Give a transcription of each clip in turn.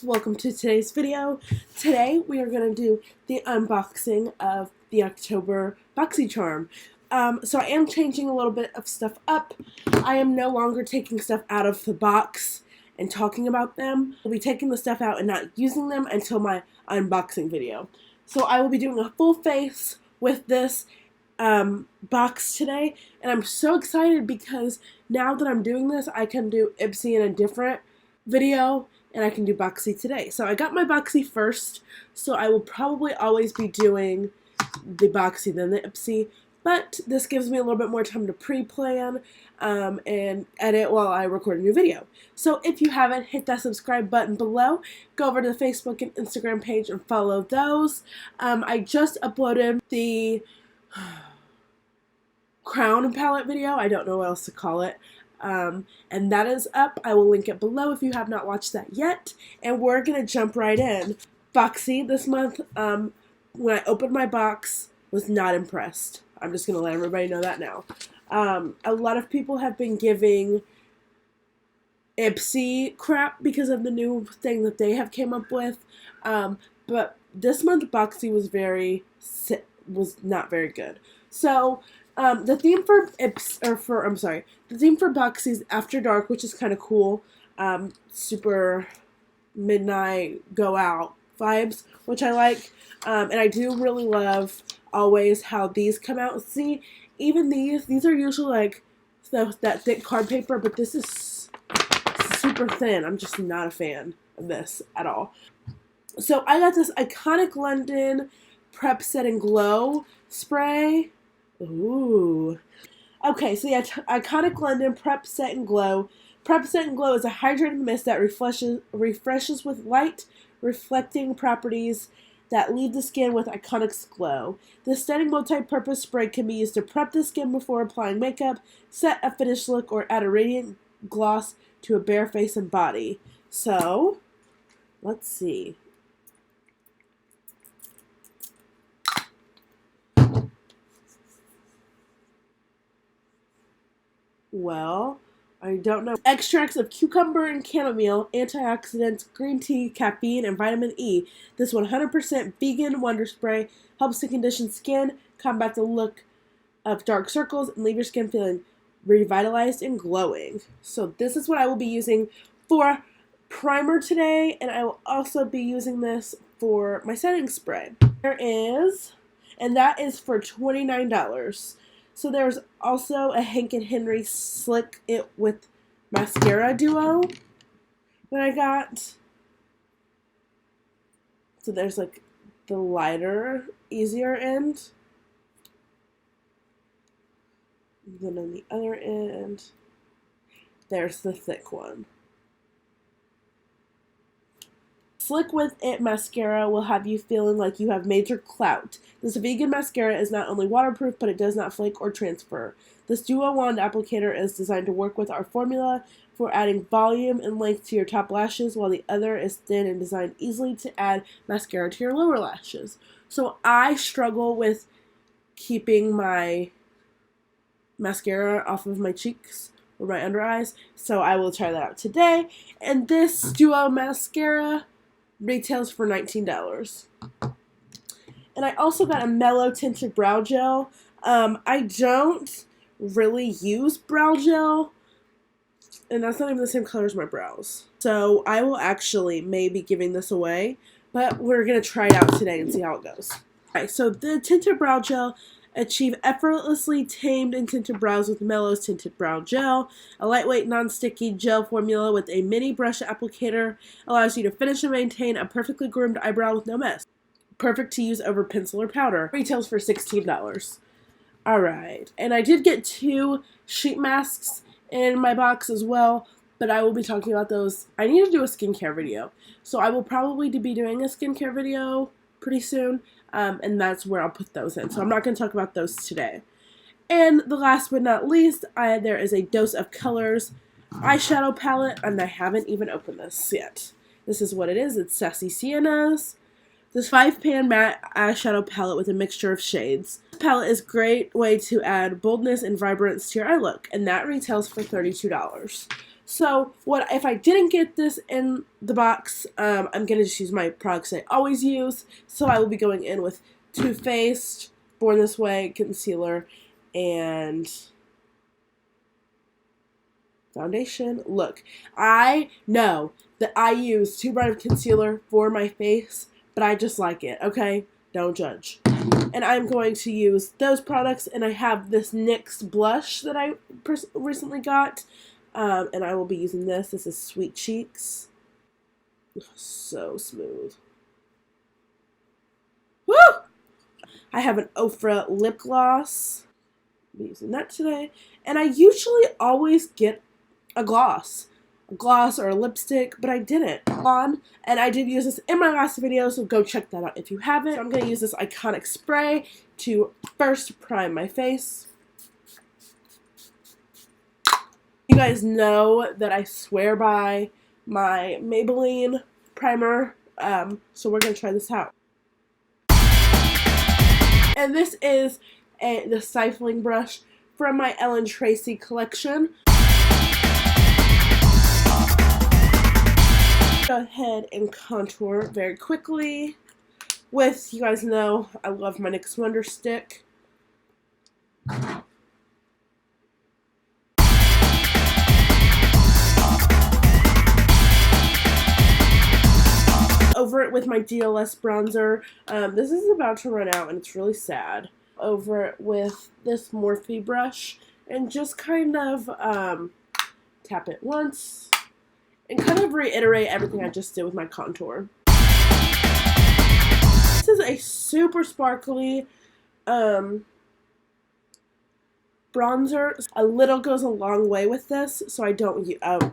Welcome to today's video. Today we are going to do the unboxing of the October Boxycharm. So I am changing a little bit of stuff up. I am no longer taking stuff out of the box and talking about them. I'll be taking the stuff out and not using them until my unboxing video. So I will be doing a full face with this box today, and I'm so excited because now that I'm doing this, I can do Ipsy in a different video, and I can do Boxy today. So I got my Boxy first, so I will probably always be doing the Boxy then the Ipsy, but this gives me a little bit more time to pre-plan and edit while I record a new video. So if you haven't, hit that subscribe button below, go over to the Facebook and Instagram page and follow those. I just uploaded the crown palette video, I don't know what else to call it. And that is up. I will link it below if you have not watched that yet. And we're going to jump right in. Boxy this month, when I opened my box, was not impressed. I'm just going to let everybody know that now. A lot of people have been giving Ipsy crap because of the new thing that they have came up with. But this month Boxy was not very good. So the theme for the theme for Boxy's After Dark, which is kind of cool. Super midnight go out vibes, which I like. And I do really love always how these come out. See, even these are usually like that thick card paper, but this is super thin. I'm just not a fan of this at all. So I got this Iconic London Prep Set and Glow spray. Ooh. Okay, so yeah, Iconic London Prep Set and Glow. Prep Set and Glow is a hydrating mist that refreshes with light, reflecting properties that leave the skin with Iconic's glow. This stunning multi-purpose spray can be used to prep the skin before applying makeup, set a finished look, or add a radiant gloss to a bare face and body. So, let's see. Well, I don't know. Extracts of cucumber and chamomile, antioxidants, green tea, caffeine, and vitamin E. This 100% vegan wonder spray helps to condition skin, combat the look of dark circles, and leave your skin feeling revitalized and glowing. So this is what I will be using for primer today, and I will also be using this for my setting spray. And that is for $29. So there's also a Hank & Henry Slick It with Mascara duo that I got. So there's like the lighter, easier end. And then on the other end, there's the thick one. Slick With It mascara will have you feeling like you have major clout. This vegan mascara is not only waterproof, but it does not flake or transfer. This duo wand applicator is designed to work with our formula for adding volume and length to your top lashes, while the other is thin and designed easily to add mascara to your lower lashes. So I struggle with keeping my mascara off of my cheeks or my under eyes, so I will try that out today. And this duo mascara retails for $19. And I also got a Mellow Tinted Brow Gel. I don't really use brow gel, and that's not even the same color as my brows. So I will actually maybe giving this away, but we're going to try it out today and see how it goes. Alright, so the Tinted Brow Gel. Achieve effortlessly tamed and tinted brows with Mellow's Tinted Brow Gel. A lightweight, non-sticky gel formula with a mini brush applicator allows you to finish and maintain a perfectly groomed eyebrow with no mess. Perfect to use over pencil or powder. Retails for $16. Alright, and I did get 2 sheet masks in my box as well, but I will be talking about those. I need to do a skincare video, so I will probably be doing a skincare video pretty soon. And that's where I'll put those in. So I'm not going to talk about those today. And the last but not least, there is a Dose of Colors eyeshadow palette, and I haven't even opened this yet. This is what it is. It's Sassy Siennas. This 5-pan matte eyeshadow palette with a mixture of shades. This palette is a great way to add boldness and vibrance to your eye look, and that retails for $32. So what if I didn't get this in the box? I'm gonna just use my products I always use. So I will be going in with Too Faced, Born This Way concealer, and foundation. Look, I know that I use too bright of concealer for my face, but I just like it, okay? Don't judge. And I'm going to use those products, and I have this NYX blush that I recently got, and I will be using this. This is Sweet Cheeks. So smooth. Woo! I have an Ofra lip gloss. I'll be using that today. And I usually always get a gloss or a lipstick, but I didn't. And I did use this in my last video, so go check that out if you haven't. So I'm going to use this iconic spray to first prime my face. You guys know that I swear by my Maybelline primer, so we're going to try this out. And this is the Stifling brush from my Ellen Tracy collection. Go ahead and contour very quickly with, you guys know, I love my NYX Wonder Stick. Over it with my DLS bronzer. This is about to run out and it's really sad. Over it with this Morphe brush and just kind of tap it once and kind of reiterate everything I just did with my contour. This is a super sparkly bronzer. A little goes a long way with this, so I don't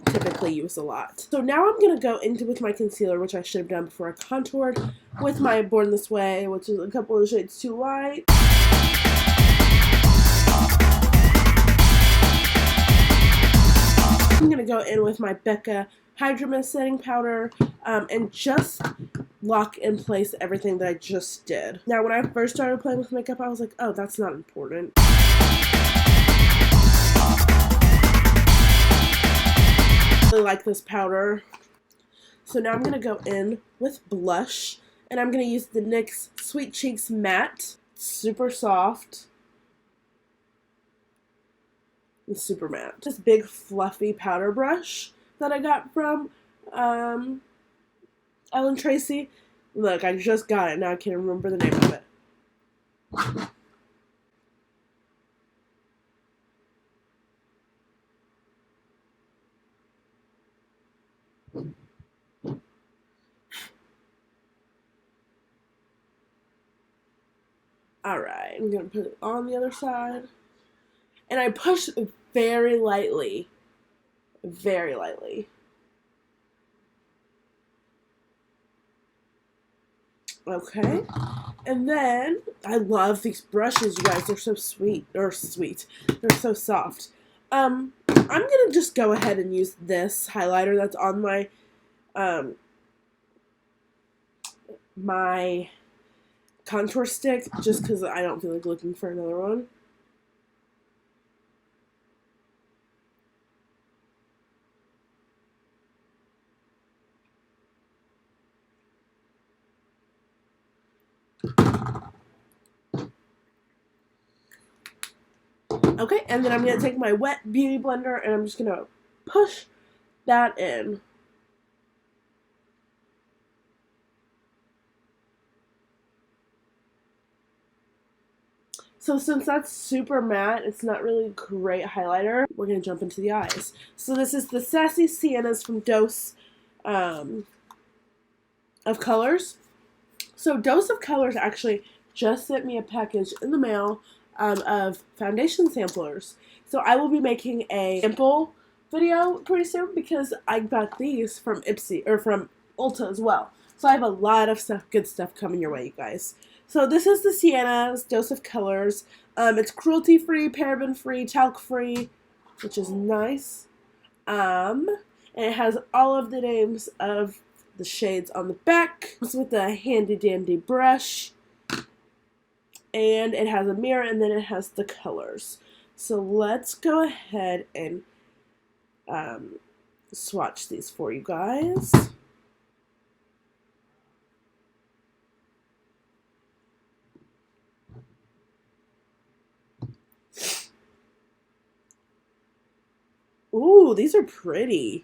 typically use a lot. So now I'm going to go into with my concealer, which I should have done before I contoured, with my Born This Way, which is a couple of shades too light. I'm going to go in with my Becca Hydra Mist setting powder and just lock in place everything that I just did. Now, when I first started playing with makeup, I was like, oh, that's not important. I really like this powder. So now I'm going to go in with blush, and I'm going to use the NYX Sweet Cheeks Matte. It's super soft. And super matte. This big fluffy powder brush that I got from Ellen Tracy. Look, I just got it. Now I can't remember the name of it. Alright, I'm going to put it on the other side. And I push very lightly. Very lightly. Okay. And then, I love these brushes, you guys. They're so sweet. They're so soft. I'm going to just go ahead and use this highlighter that's on my, my contour stick, just because I don't feel like looking for another one. Okay, and then I'm going to take my wet beauty blender and I'm just going to push that in. So since that's super matte, it's not really a great highlighter. We're going to jump into the eyes. So this is the Sassy Siennas from Dose of Colors. So Dose of Colors actually just sent me a package in the mail of foundation samplers. So I will be making a sample video pretty soon because I got these from from Ulta as well. So I have a lot of good stuff coming your way, you guys. So this is the Sienna's Dose of Colors. It's cruelty-free, paraben-free, talc-free, which is nice. And it has all of the names of the shades on the back. It's with a handy-dandy brush. And it has a mirror, and then it has the colors. So let's go ahead and swatch these for you guys. Ooh, these are pretty.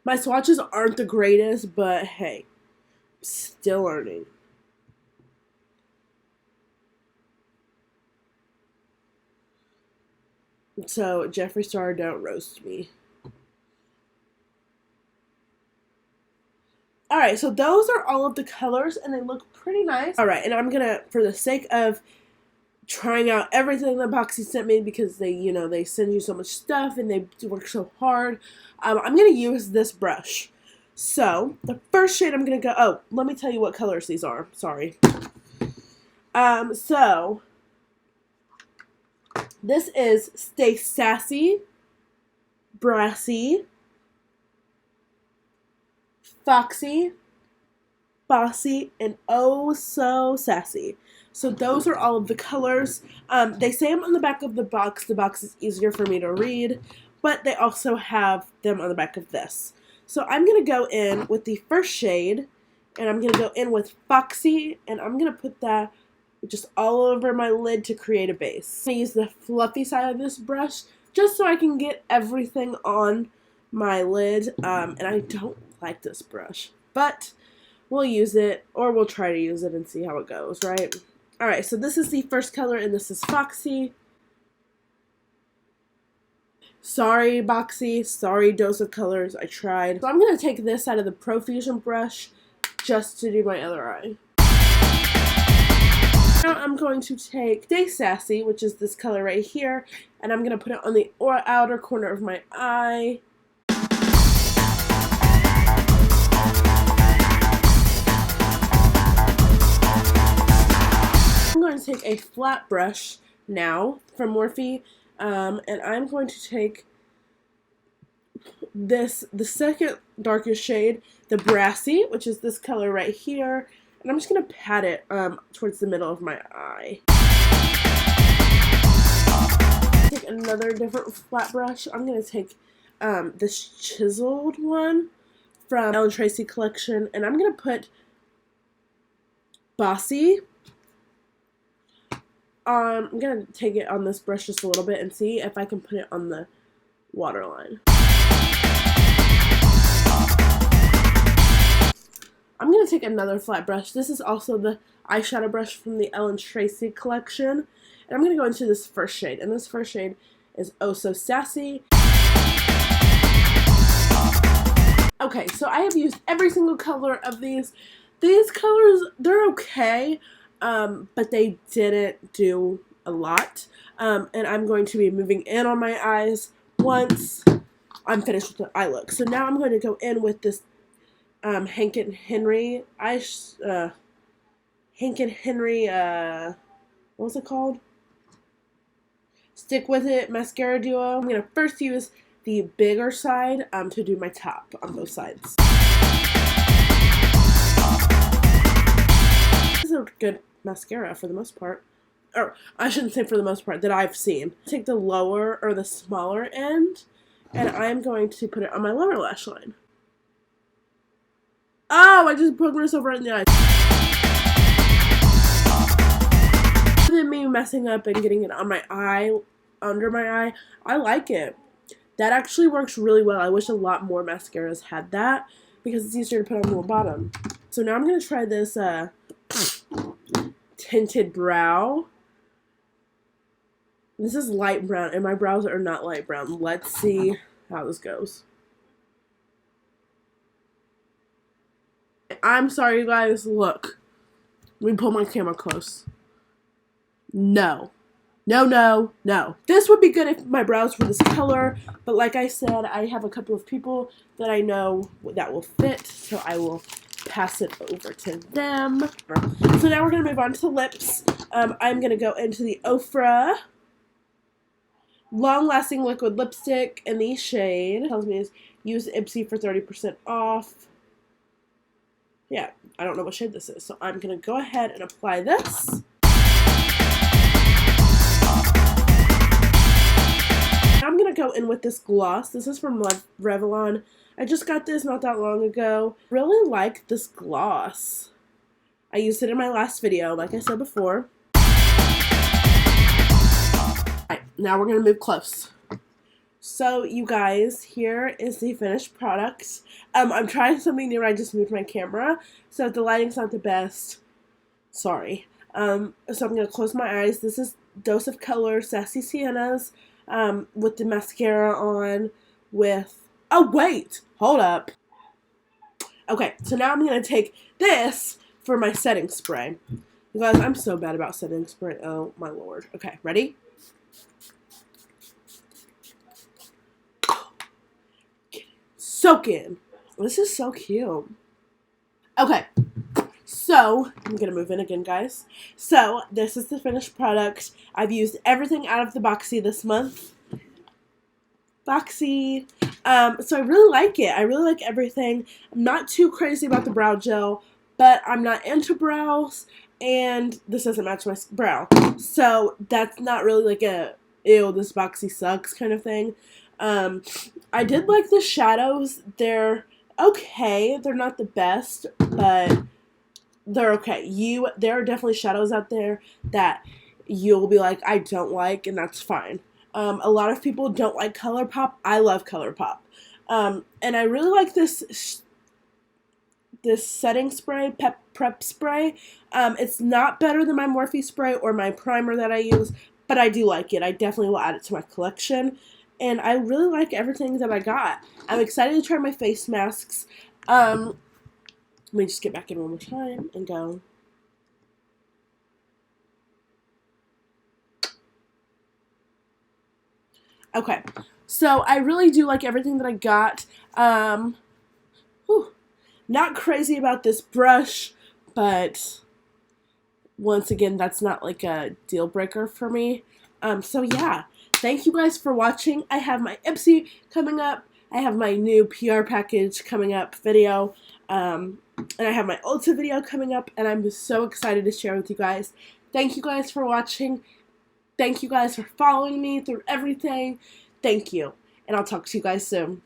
My swatches aren't the greatest, but hey, still learning. So, Jeffree Star, don't roast me. Alright, so those are all of the colors, and they look pretty nice. Alright, and I'm gonna, for the sake of trying out everything that Boxy sent me, because they, you know, they send you so much stuff, and they work so hard, I'm gonna use this brush. So, the first shade I'm gonna go, oh, let me tell you what colors these are. Sorry. So, this is Stay Sassy, Brassy, Foxy, Bossy, and Oh So Sassy. So those are all of the colors. They say them on the back of the box. The box is easier for me to read, but they also have them on the back of this. So I'm going to go in with the first shade, and I'm going to go in with Foxy, and I'm going to put that just all over my lid to create a base. I'm going to use the fluffy side of this brush just so I can get everything on my lid, and I don't like this brush, but we'll use it, or we'll try to use it and see how it goes, right? Alright, so this is the first color, and this is Foxy. Sorry, Boxy. Sorry, Dose of Colors. I tried. So I'm going to take this out of the Profusion brush just to do my other eye. Now I'm going to take Stay Sassy, which is this color right here, and I'm going to put it on the outer corner of my eye. I'm going to take a flat brush now from Morphe, and I'm going to take the second darkest shade, the Brassy, which is this color right here, and I'm just going to pat it towards the middle of my eye. Take another different flat brush. I'm going to take this chiseled one from Ellen Tracy collection, and I'm going to put Bossy. I'm going to take it on this brush just a little bit and see if I can put it on the waterline. I'm going to take another flat brush. This is also the eyeshadow brush from the Ellen Tracy collection. And I'm going to go into this first shade. And this first shade is Oh So Sassy. Okay, so I have used every single color of these. These colors, they're okay. But they didn't do a lot, and I'm going to be moving in on my eyes once I'm finished with the eye look. So now I'm going to go in with this Hank and Henry what was it called? Stick With It mascara duo. I'm going to first use the bigger side to do my top on both sides. This is a good mascara for the most part, or I shouldn't say for the most part, that I've seen. Take the lower or the smaller end, and I'm going to put it on my lower lash line. Oh, I just poked myself right in the eye. Rather than me messing up and getting it on my eye, under my eye, I like it. That actually works really well. I wish a lot more mascaras had that, because it's easier to put on the bottom. So now I'm going to try this tinted brow. This is light brown, and my brows are not light brown. Let's see how this goes. I'm sorry, you guys. Look. Let me pull my camera close. No. No, no, no. This would be good if my brows were this color, but like I said, I have a couple of people that I know that will fit, so I will pass it over to them. So now we're going to move on to the lips. I'm going to go into the Ofra Long Lasting Liquid Lipstick, and the shade tells me is use Ipsy for 30% off. Yeah, I don't know what shade this is, so I'm going to go ahead and apply this. go in with this gloss. This is from Revlon. I just got this not that long ago. Really like this gloss. I used it in my last video, like I said before. Alright, now we're going to move close. So, you guys, here is the finished product. I'm trying something new. I just moved my camera, so if the lighting's not the best, sorry. So I'm going to close my eyes. This is Dose of Color Sassy Siennas with the mascara on with... Oh, wait! Hold up. Okay, so now I'm going to take this for my setting spray. You guys, I'm so bad about setting spray. Oh, my lord. Okay, ready? Soak in. This is so cute. Okay, so I'm gonna move in again, guys. So this is the finished product. I've used everything out of the Boxy this month. Boxy. So I really like it. I really like everything. I'm not too crazy about the brow gel, but I'm not into brows, and this doesn't match my brow. So that's not really like a ew, this Boxy sucks kind of thing. I did like the shadows. They're okay. They're not the best, but they're okay. There are definitely shadows out there that you'll be like, I don't like, and that's fine. A lot of people don't like ColourPop. I love ColourPop. And I really like this setting spray, prep spray. It's not better than my Morphe spray or my primer that I use, but I do like it. I definitely will add it to my collection. And I really like everything that I got. I'm excited to try my face masks. Let me just get back in one more time and go. Okay, so I really do like everything that I got. Not crazy about this brush, but once again, that's not like a deal breaker for me. So yeah. Thank you guys for watching. I have my Ipsy coming up. I have my new PR package coming up video. And I have my Ulta video coming up. And I'm so excited to share with you guys. Thank you guys for watching. Thank you guys for following me through everything. Thank you. And I'll talk to you guys soon.